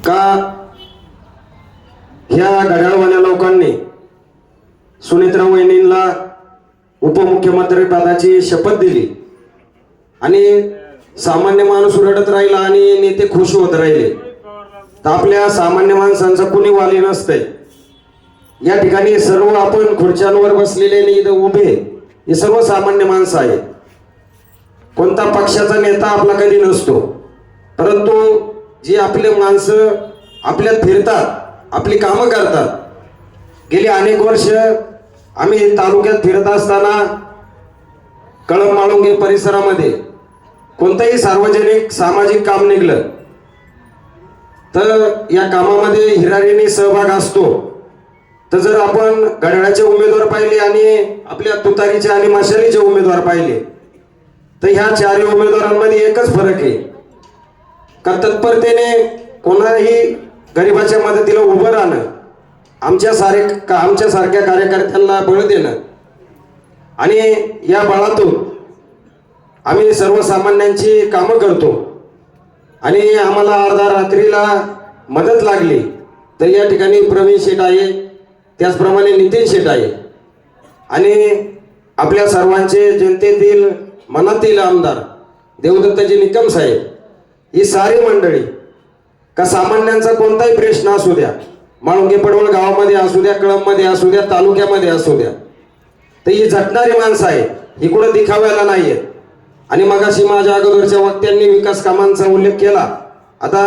का ह्या घड्याळवाल्या लोकांनी सुनेत्रा वहिनींना उपमुख्यमंत्री पदाची शपथ दिली आणि सामान्य माणूस रडत राहिला आणि नेते खुश होत राहिले, तर आपल्या सामान्य माणसांचं कुणी वाली नसतंय. या ठिकाणी सर्व आपण खुर्च्यांवर बसलेले आणि इथं उभे हे सर्व सामान्य माणसं आहेत. कोणता पक्षाचा नेता आपला कधी नसतो, परंतु जी आपले माणसं आपल्यात फिरतात, आपली कामं करतात. गेली अनेक वर्ष आम्ही तालुक्यात फिरत असताना कळंब माळुंगे परिसरामध्ये कोणतंही सार्वजनिक सामाजिक काम निघलं तर या कामामध्ये हिरारीने सहभाग असतो. तर जर आपण घड्याळाचे उमेदवार पाहिले आणि आपल्या तुतारीचे आणि मशालीचे उमेदवार पाहिले तर ह्या चारही उमेदवारांमध्ये एकच फरक आहे का तत्परतेने कोणाही गरिबाच्या मदतीला उभं राहणं, आमच्यासारख्या कार्यकर्त्यांना बळ देणं आणि या बळातून आम्ही सर्वसामान्यांची कामं करतो. आणि आम्हाला अर्धा रात्रीला मदत लागली तर या ठिकाणी प्रवीण शेठ आहे, त्याचप्रमाणे नितीन शेठ आहे आणि आपल्या सर्वांचे जनतेतील मनातील आमदार देवदत्तजी निकम साहेब, ही सारी मंडळी का सामान्यांचा कोणताही प्रश्न असू द्या, माळुंगे पडवळ गावामध्ये असू द्या, कळंबमध्ये असू द्या, तालुक्यामध्ये असू द्या, तर ही झटणारी माणसं आहे, ही कुठं दिखाव्याला नाहीये. आणि मगाशी माझ्या अगोदरच्या वक्त्यांनी विकास कामांचा उल्लेख केला. आता